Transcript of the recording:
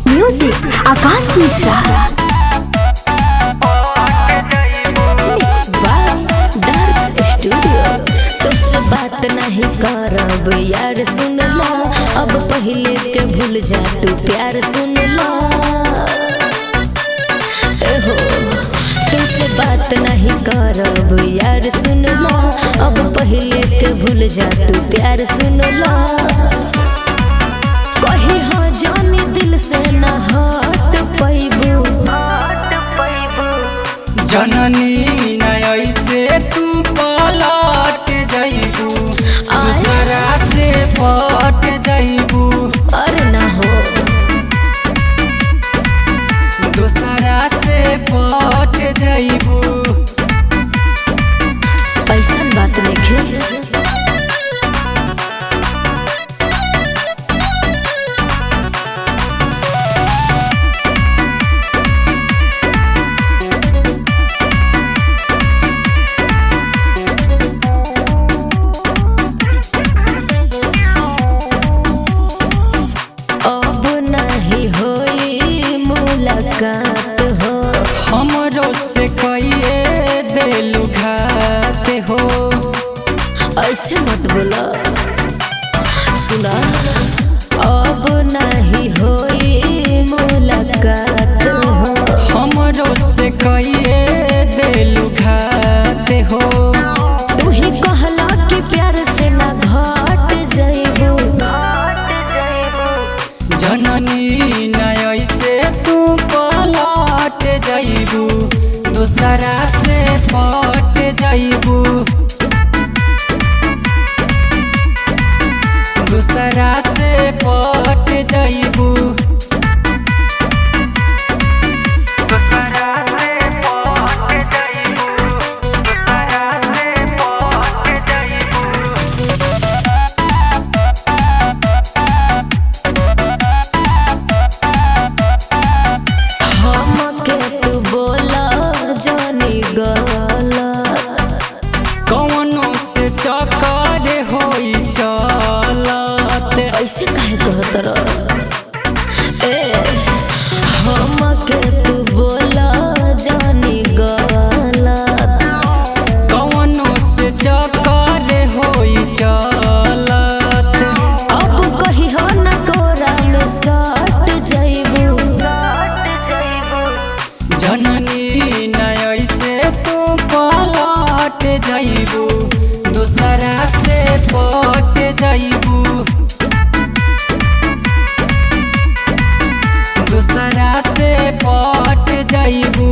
Music आकाश मिश्रा। तुझसे बात नहीं करब यार सुन ला, अब पहले के भूल जा तू प्यार सुन ला। तुझसे बात नहीं करब यार सुन ला, अब पहले के भूल जा तू प्यार सुन ला। कहीं हाँ जानी दिल से न हट पैबू, जननी न ऐसे तू पलट जइबू, दूसरा से पट जइबू। अरे ना हो दूसरा से पट जइबू। ऐसन बात नहीं। मुलाकात हो हमरो से कहिए दिल घात हो। ऐसे मत बोला, सुना अब नहीं होई मुलाकात हो। हमरो से कहिए दिल घात हो। तू ही कहला कि प्यार से ना घट जाइबू, जननी न ऐसे तू पलट जइबू, दूसरा से पट जइबू। दूसरा से पट जइबू। कौनो से चक्कर होई चलत, ऐसे काहे कहत रह। हमके तू बोला जानी गलत, कौनो से चक्कर होई चलत। अब कही हो न कोरा में सट जाइबू, जननी न ऐसे तू पलट जइबू, दूसरा से पट जइबू। दूसरा से पट जइबू।